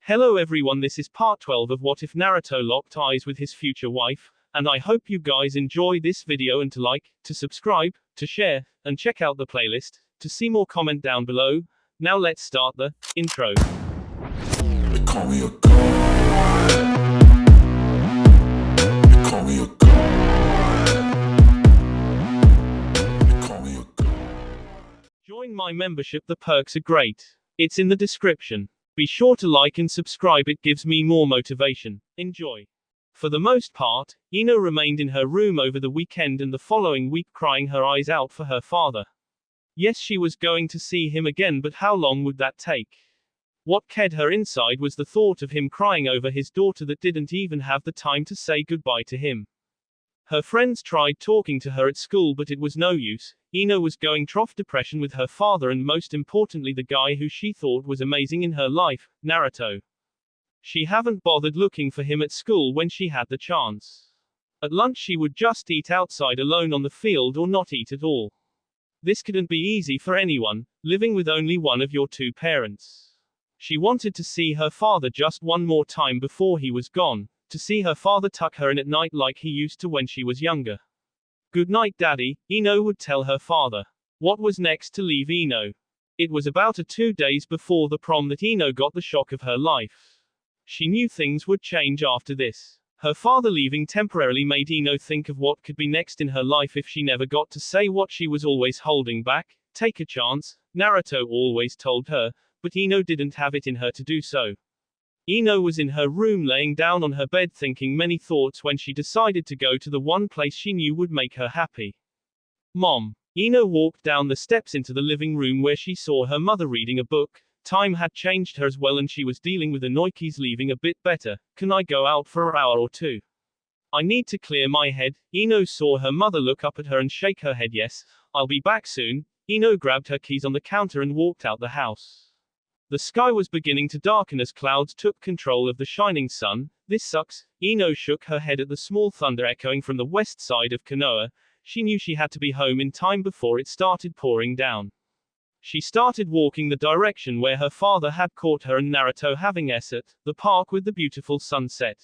Hello everyone, this is part 12 of What If Naruto Locked Eyes with His Future Wife, and I hope you guys enjoy this video and to like, to subscribe, to share, and check out the playlist, to see more comment down below. Now let's start the intro. They call me a god. They call me a god. They call me a god. Join my membership, the perks are great. It's in the description. Be sure to like and subscribe, it gives me more motivation. Enjoy. For the most part, Ino remained in her room over the weekend and the following week, crying her eyes out for her father. Yes, she was going to see him again, but how long would that take? What kept her inside was the thought of him crying over his daughter that didn't even have the time to say goodbye to him. Her friends tried talking to her at school, but it was no use. Ino was going through depression with her father and most importantly the guy who she thought was amazing in her life, Naruto. She haven't bothered looking for him at school when she had the chance. At lunch she would just eat outside alone on the field or not eat at all. This couldn't be easy for anyone, living with only one of your two parents. She wanted to see her father just one more time before he was gone. To see her father tuck her in at night like he used to when she was younger. "Good night, Daddy," Ino would tell her father. What was next to leave Ino? It was about 2 days before the prom that Ino got the shock of her life. She knew things would change after this. Her father leaving temporarily made Ino think of what could be next in her life if she never got to say what she was always holding back. Take a chance, Naruto always told her, but Ino didn't have it in her to do so. Ino was in her room laying down on her bed thinking many thoughts when she decided to go to the one place she knew would make her happy. Mom. Ino walked down the steps into the living room where she saw her mother reading a book. Time had changed her as well and she was dealing with onepiece leaving a bit better. "Can I go out for an hour or two? I need to clear my head." Ino saw her mother look up at her and shake her head. "Yes, I'll be back soon." Ino grabbed her keys on the counter and walked out the house. The sky was beginning to darken as clouds took control of the shining sun. "This sucks." Ino shook her head at the small thunder echoing from the west side of Konoha. She knew she had to be home in time before it started pouring down. She started walking the direction where her father had caught her and Naruto having at the park with the beautiful sunset.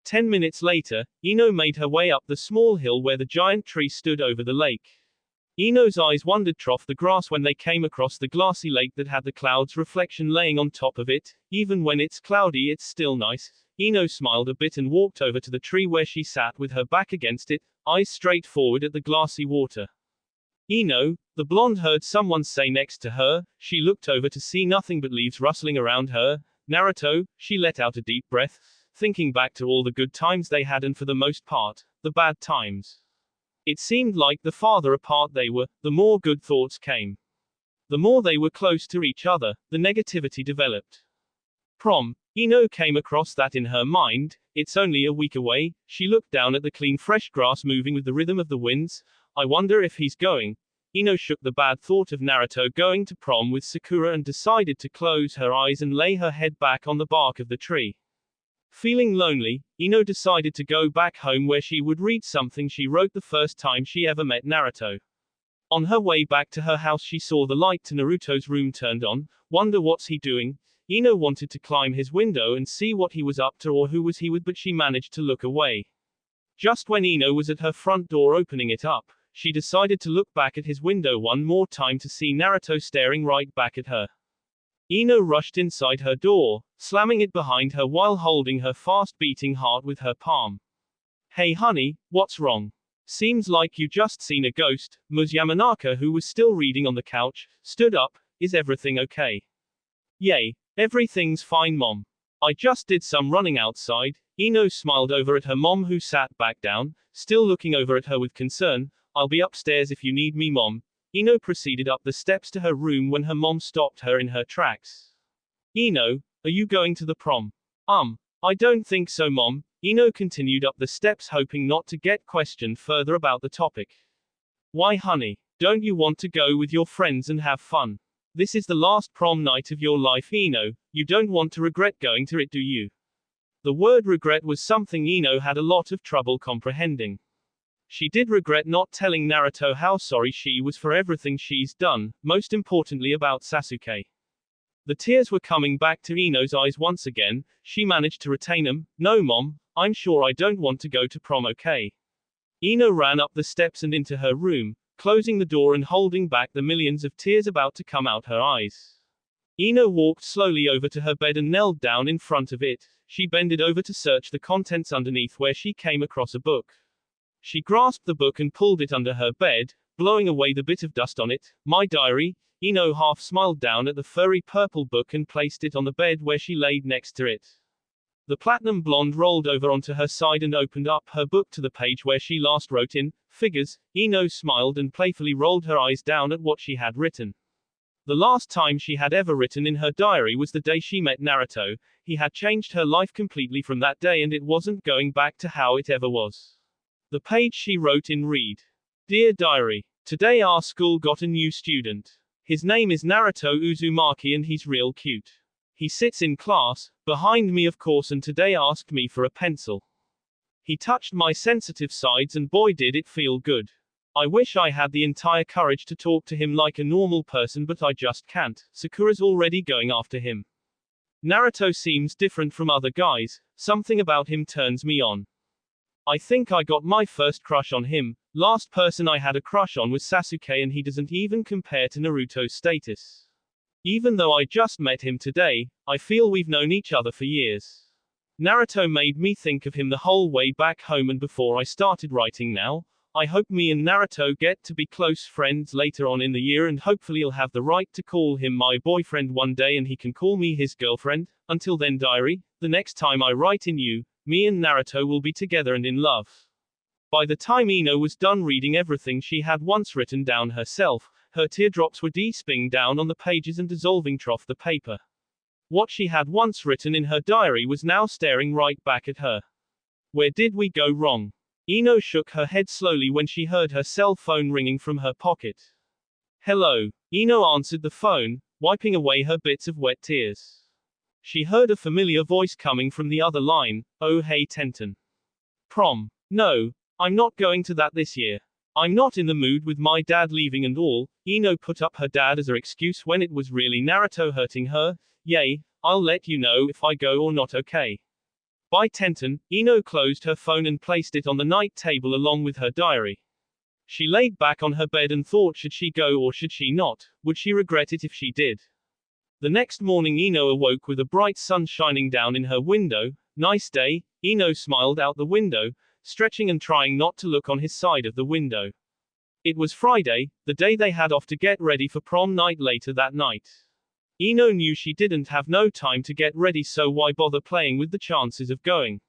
10 minutes later, Ino made her way up the small hill where the giant tree stood over the lake. Ino's eyes wandered through the grass when they came across the glassy lake that had the clouds reflection laying on top of it. Even when it's cloudy, it's still nice. Ino smiled a bit and walked over to the tree where she sat with her back against it, eyes straight forward at the glassy water. "Ino," the blonde heard someone say next to her. She looked over to see nothing but leaves rustling around her. "Naruto," she let out a deep breath, thinking back to all the good times they had and for the most part, the bad times. It seemed like the farther apart they were, the more good thoughts came. The more they were close to each other, the negativity developed. Prom. Ino came across that in her mind. It's only a week away. She looked down at the clean fresh grass moving with the rhythm of the winds. "I wonder if he's going." Ino shook the bad thought of Naruto going to prom with Sakura and decided to close her eyes and lay her head back on the bark of the tree. Feeling lonely, Ino decided to go back home where she would read something she wrote the first time she ever met Naruto. On her way back to her house she saw the light to Naruto's room turned on. Wonder what's he doing? Ino wanted to climb his window and see what he was up to or who was he with, but she managed to look away. Just when Ino was at her front door opening it up, she decided to look back at his window one more time to see Naruto staring right back at her. Ino rushed inside her door, slamming it behind her while holding her fast-beating heart with her palm. "Hey honey, what's wrong? Seems like you just seen a ghost." Ms. Yamanaka, who was still reading on the couch, stood up. "Is everything okay?" "Yay, everything's fine mom. I just did some running outside." Ino smiled over at her mom who sat back down, still looking over at her with concern. "I'll be upstairs if you need me mom." Ino proceeded up the steps to her room when her mom stopped her in her tracks. "Ino, are you going to the prom?" I don't think so mom." Ino continued up the steps hoping not to get questioned further about the topic. "Why honey? Don't you want to go with your friends and have fun? This is the last prom night of your life Ino, you don't want to regret going to it do you?" The word regret was something Ino had a lot of trouble comprehending. She did regret not telling Naruto how sorry she was for everything she's done, most importantly about Sasuke. The tears were coming back to Ino's eyes once again. She managed to retain them. No, Mom, I'm sure I don't want to go to prom, okay? Ino ran up the steps and into her room, closing the door and holding back the millions of tears about to come out her eyes. Ino walked slowly over to her bed and knelt down in front of it. She bended over to search the contents underneath, where she came across a book. She grasped the book and pulled it under her bed, blowing away the bit of dust on it. My diary. Ino half smiled down at the furry purple book and placed it on the bed where she laid next to it. The platinum blonde rolled over onto her side and opened up her book to the page where she last wrote in figures. Ino smiled and playfully rolled her eyes down at what she had written. The last time she had ever written in her diary was the day she met Naruto. He had changed her life completely from that day, and it wasn't going back to how it ever was. The page she wrote in read: Dear Diary, today our school got a new student. His name is Naruto Uzumaki and he's real cute. He sits in class, behind me of course, and today asked me for a pencil. He touched my sensitive sides and boy did it feel good. I wish I had the entire courage to talk to him like a normal person, but I just can't. Sakura's already going after him. Naruto seems different from other guys, something about him turns me on. I think I got my first crush on him. Last person I had a crush on was Sasuke, and he doesn't even compare to Naruto's status. Even though I just met him today, I feel we've known each other for years. Naruto made me think of him the whole way back home and before I started writing now. I hope me and Naruto get to be close friends later on in the year, and hopefully I'll have the right to call him my boyfriend one day and he can call me his girlfriend. Until then, diary, the next time I write in you, me and Naruto will be together and in love. By the time Ino was done reading everything she had once written down herself, her teardrops were deesping down on the pages and dissolving off the paper. What she had once written in her diary was now staring right back at her. Where did we go wrong? Ino shook her head slowly when she heard her cell phone ringing from her pocket. Hello. Ino answered the phone, wiping away her bits of wet tears. She heard a familiar voice coming from the other line. Oh hey Tenten. Prom. No, I'm not going to that this year. I'm not in the mood with my dad leaving and all. Ino put up her dad as her excuse when it was really Naruto hurting her. Yay, I'll let you know if I go or not, okay? Bye Tenten. Ino closed her phone and placed it on the night table along with her diary. She laid back on her bed and thought, should she go or should she not? Would she regret it if she did? The next morning Ino awoke with a bright sun shining down in her window. Nice day. Ino smiled out the window, stretching and trying not to look on his side of the window. It was Friday, the day they had off to get ready for prom night later that night. Ino knew she didn't have no time to get ready, so why bother playing with the chances of going?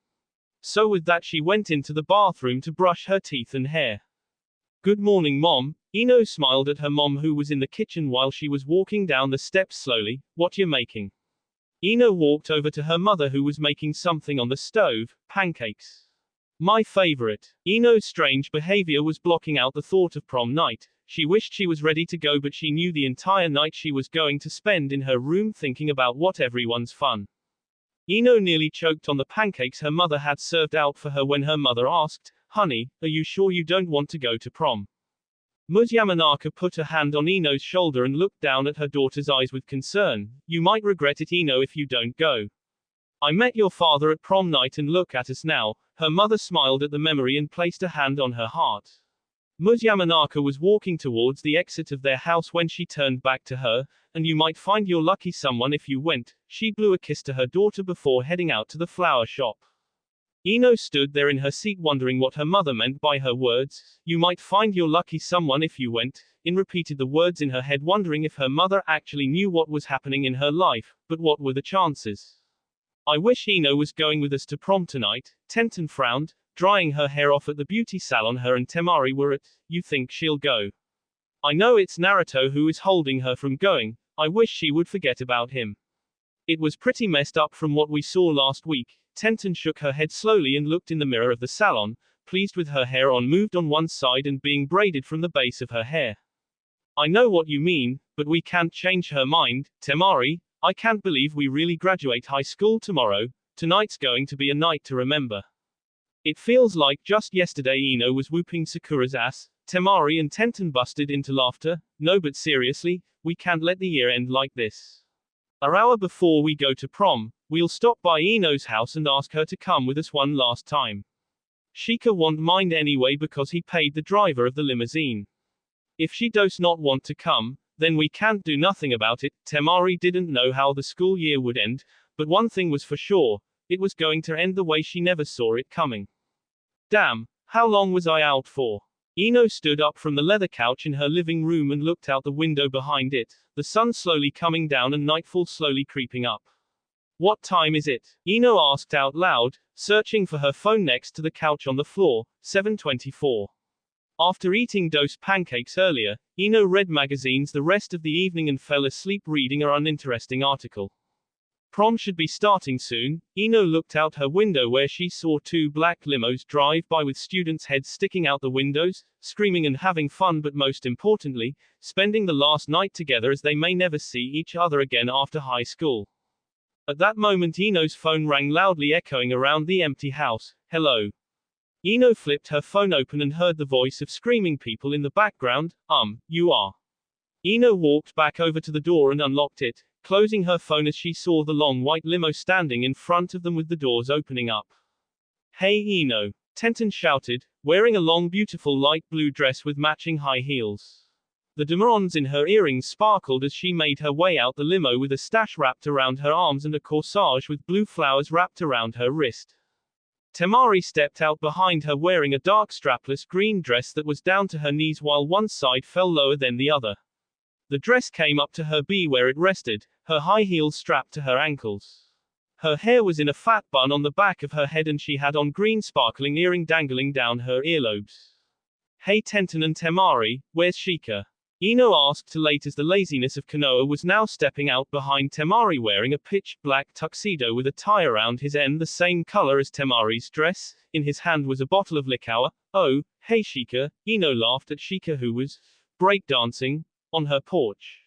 So with that she went into the bathroom to brush her teeth and hair. Good morning, Mom. Ino smiled at her mom, who was in the kitchen while she was walking down the steps slowly. What you making? Ino walked over to her mother, who was making something on the stove, pancakes. My favorite. Ino's strange behavior was blocking out the thought of prom night. She wished she was ready to go, but she knew the entire night she was going to spend in her room thinking about what everyone's fun. Ino nearly choked on the pancakes her mother had served out for her when her mother asked, Honey, are you sure you don't want to go to prom? Ms. Yamanaka put a hand on Ino's shoulder and looked down at her daughter's eyes with concern. You might regret it, Ino, if you don't go. I met your father at prom night and look at us now. Her mother smiled at the memory and placed a hand on her heart. Ms. Yamanaka was walking towards the exit of their house when she turned back to her, and you might find you're lucky someone if you went. She blew a kiss to her daughter before heading out to the flower shop. Ino stood there in her seat wondering what her mother meant by her words. You might find you're lucky someone if you went. In repeated the words in her head, wondering if her mother actually knew what was happening in her life, but what were the chances? I wish Ino was going with us to prom tonight. Tenten frowned, drying her hair off at the beauty salon her and Temari were at. You think she'll go? I know it's Naruto who is holding her from going. I wish she would forget about him. It was pretty messed up from what we saw last week. Tenten shook her head slowly and looked in the mirror of the salon, pleased with her hair on moved on one side and being braided from the base of her hair. I know what you mean, but we can't change her mind. Temari, I can't believe we really graduate high school tomorrow. Tonight's going to be a night to remember. It feels like just yesterday Ino was whooping Sakura's ass. Temari and Tenten busted into laughter. No, but seriously, we can't let the year end like this. An hour before we go to prom, we'll stop by Ino's house and ask her to come with us one last time. Shika won't mind anyway because he paid the driver of the limousine. If she does not want to come, then we can't do nothing about it. Temari didn't know how the school year would end, but one thing was for sure, it was going to end the way she never saw it coming. Damn, how long was I out for? Ino stood up from the leather couch in her living room and looked out the window behind it, the sun slowly coming down and nightfall slowly creeping up. What time is it? Ino asked out loud, searching for her phone next to the couch on the floor. 7:24. After eating those pancakes earlier, Ino read magazines the rest of the evening and fell asleep reading an uninteresting article. Prom should be starting soon. Ino looked out her window where she saw two black limos drive by with students' heads sticking out the windows, screaming and having fun, but most importantly, spending the last night together as they may never see each other again after high school. At that moment Ino's phone rang loudly, echoing around the empty house. Hello. Ino flipped her phone open and heard the voice of screaming people in the background. You are. Ino walked back over to the door and unlocked it, closing her phone as she saw the long white limo standing in front of them with the doors opening up. Hey Ino, Tenten shouted, wearing a long beautiful light blue dress with matching high heels. The diamonds in her earrings sparkled as she made her way out the limo with a stash wrapped around her arms and a corsage with blue flowers wrapped around her wrist. Temari stepped out behind her wearing a dark strapless green dress that was down to her knees while one side fell lower than the other. The dress came up to her B where it rested, her high heels strapped to her ankles. Her hair was in a fat bun on the back of her head and she had on green sparkling earring dangling down her earlobes. Hey Tenten and Temari, where's Shika? Ino asked too late as the laziness of Konoha was now stepping out behind Temari wearing a pitch black tuxedo with a tie around his end the same color as Temari's dress. In his hand was a bottle of liqueur. Oh, hey Shika, Ino laughed at Shika who was breakdancing on her porch.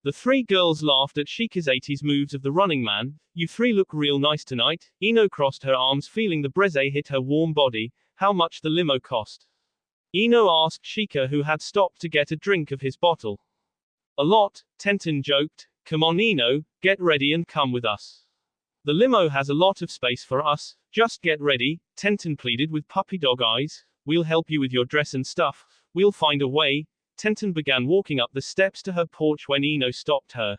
The three girls laughed at Shika's 80s moves of the running man. You three look real nice tonight. Ino crossed her arms feeling the braise hit her warm body. How much the limo cost? Ino asked Shika who had stopped to get a drink of his bottle. A lot, Tenten joked. Come on Ino, get ready and come with us. The limo has a lot of space for us, just get ready, Tenten pleaded with puppy dog eyes. We'll help you with your dress and stuff, we'll find a way. Tenten began walking up the steps to her porch when Ino stopped her.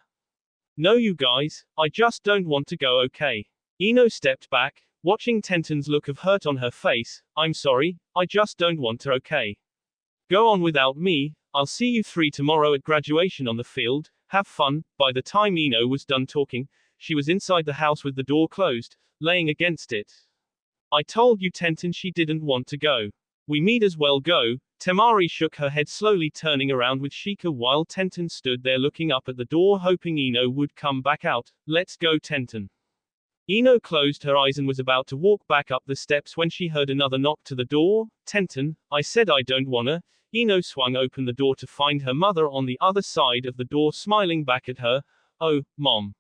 No you guys, I just don't want to go okay. Ino stepped back, watching Tenten's look of hurt on her face. I'm sorry, I just don't want to okay. Go on without me, I'll see you three tomorrow at graduation on the field, have fun. By the time Ino was done talking, she was inside the house with the door closed, laying against it. I told you Tenten she didn't want to go. We might as well go. Temari shook her head slowly turning around with Shika while Tenten stood there looking up at the door hoping Ino would come back out. Let's go Tenten. Ino closed her eyes and was about to walk back up the steps when she heard another knock to the door. Tenten, I said I don't wanna. Ino swung open the door to find her mother on the other side of the door smiling back at her. Oh, Mom.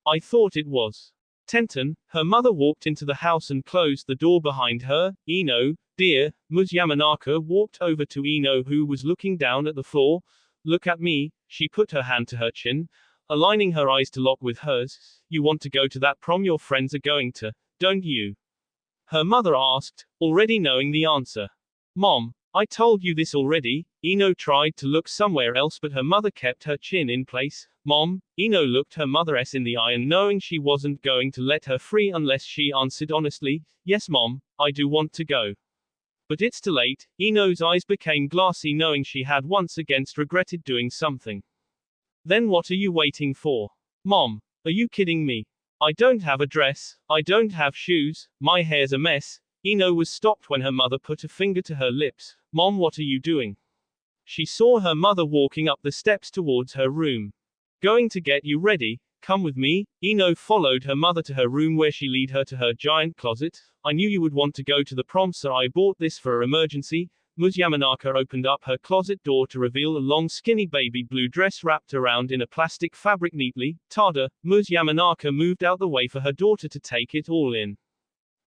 I thought it was Tenten. Her mother walked into the house and closed the door behind her. Ino, dear, Ms. Yamanaka walked over to Ino who was looking down at the floor. Look at me, she put her hand to her chin, aligning her eyes to lock with hers. You want to go to that prom your friends are going to, don't you? Her mother asked, already knowing the answer. Mom, I told you this already. Ino tried to look somewhere else but her mother kept her chin in place. Mom, Ino looked her mother in the eye and knowing she wasn't going to let her free unless she answered honestly, yes Mom, I do want to go. But it's too late. Ino's eyes became glassy knowing she had once again regretted doing something. Then what are you waiting for? Mom, are you kidding me? I don't have a dress, I don't have shoes, my hair's a mess. Ino was stopped when her mother put a finger to her lips. Mom, what are you doing? She saw her mother walking up the steps towards her room. Going to get you ready, come with me. Ino followed her mother to her room where she led her to her giant closet. I knew you would want to go to the prom so I bought this for emergency. Ms. Yamanaka opened up her closet door to reveal a long skinny baby blue dress wrapped around in a plastic fabric neatly. Tada, Ms. Yamanaka moved out the way for her daughter to take it all in.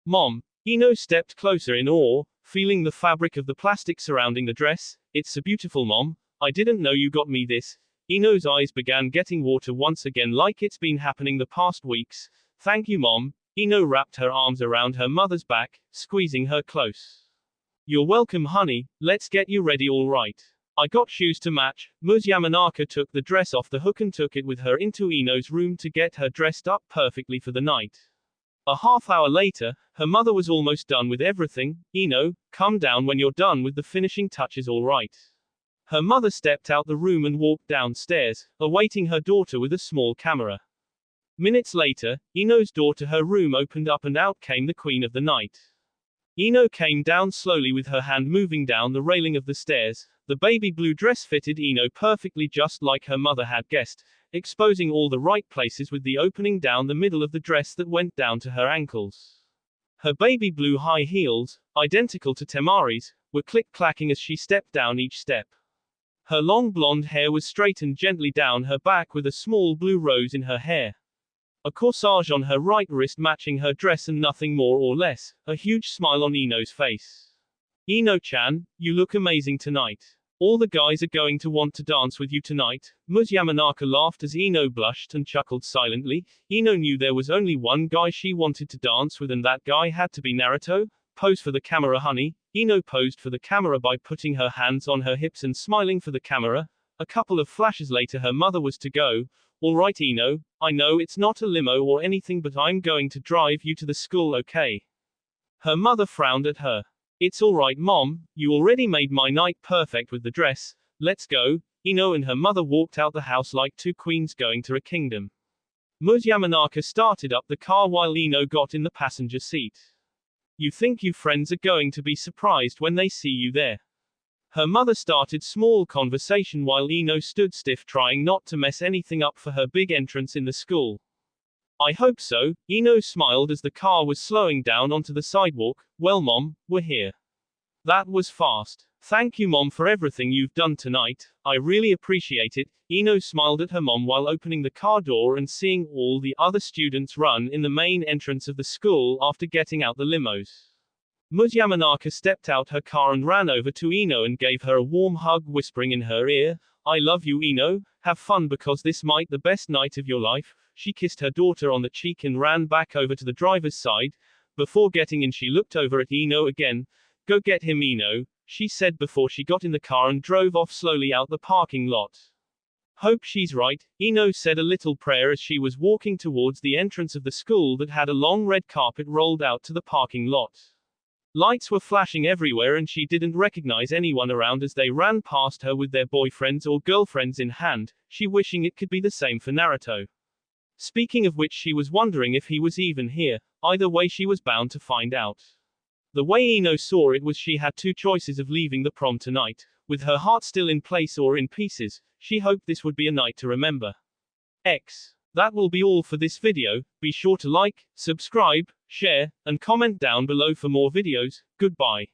Mom, Ino stepped closer in awe, feeling the fabric of the plastic surrounding the dress. It's so beautiful Mom, I didn't know you got me this. Ino's eyes began getting water once again, like it's been happening the past weeks. Thank you, Mom. Ino wrapped her arms around her mother's back, squeezing her close. You're welcome, honey. Let's get you ready, all right. I got shoes to match. Ms. Yamanaka took the dress off the hook and took it with her into Ino's room to get her dressed up perfectly for the night. A half hour later, her mother was almost done with everything. Ino, come down when you're done with the finishing touches, all right. Her mother stepped out the room and walked downstairs, awaiting her daughter with a small camera. Minutes later, Ino's door to her room opened up and out came the queen of the night. Ino came down slowly with her hand moving down the railing of the stairs. The baby blue dress fitted Ino perfectly, just like her mother had guessed, exposing all the right places with the opening down the middle of the dress that went down to her ankles. Her baby blue high heels, identical to Temari's, were click-clacking as she stepped down each step. Her long blonde hair was straightened gently down her back with a small blue rose in her hair. A corsage on her right wrist matching her dress and nothing more or less. A huge smile on Ino's face. Ino-chan, you look amazing tonight. All the guys are going to want to dance with you tonight. Ms. Yamanaka laughed as Ino blushed and chuckled silently. Ino knew there was only one guy she wanted to dance with, and that guy had to be Naruto. Pose for the camera, honey. Ino posed for the camera by putting her hands on her hips and smiling for the camera. A couple of flashes later her mother was to go. All right, Ino, I know it's not a limo or anything, but I'm going to drive you to the school, okay? Her mother frowned at her. It's all right, Mom, you already made my night perfect with the dress. Let's go. Ino and her mother walked out the house like two queens going to a kingdom. Ms. Yamanaka started up the car while Ino got in the passenger seat. You think you friends are going to be surprised when they see you there. Her mother started small conversation while Ino stood stiff, trying not to mess anything up for her big entrance in the school. I hope so. Ino smiled as the car was slowing down onto the sidewalk. Well, Mom, we're here. That was fast. Thank you, Mom, for everything you've done tonight. I really appreciate it. Ino smiled at her mom while opening the car door and seeing all the other students run in the main entrance of the school after getting out the limos. Ms. Yamanaka stepped out her car and ran over to Ino and gave her a warm hug, whispering in her ear, I love you, Ino. Have fun because this might be the best night of your life. She kissed her daughter on the cheek and ran back over to the driver's side. Before getting in, she looked over at Ino again. Go get him, Ino, she said before she got in the car and drove off slowly out the parking lot. Hope she's right. Ino said a little prayer as she was walking towards the entrance of the school that had a long red carpet rolled out to the parking lot. Lights were flashing everywhere and she didn't recognize anyone around as they ran past her with their boyfriends or girlfriends in hand, she wishing it could be the same for Naruto. Speaking of which, she was wondering if he was even here. Either way, she was bound to find out. The way Ino saw it was she had two choices of leaving the prom tonight, with her heart still in place or in pieces. She hoped this would be a night to remember. That will be all for this video. Be sure to like, subscribe, share, and comment down below for more videos. Goodbye.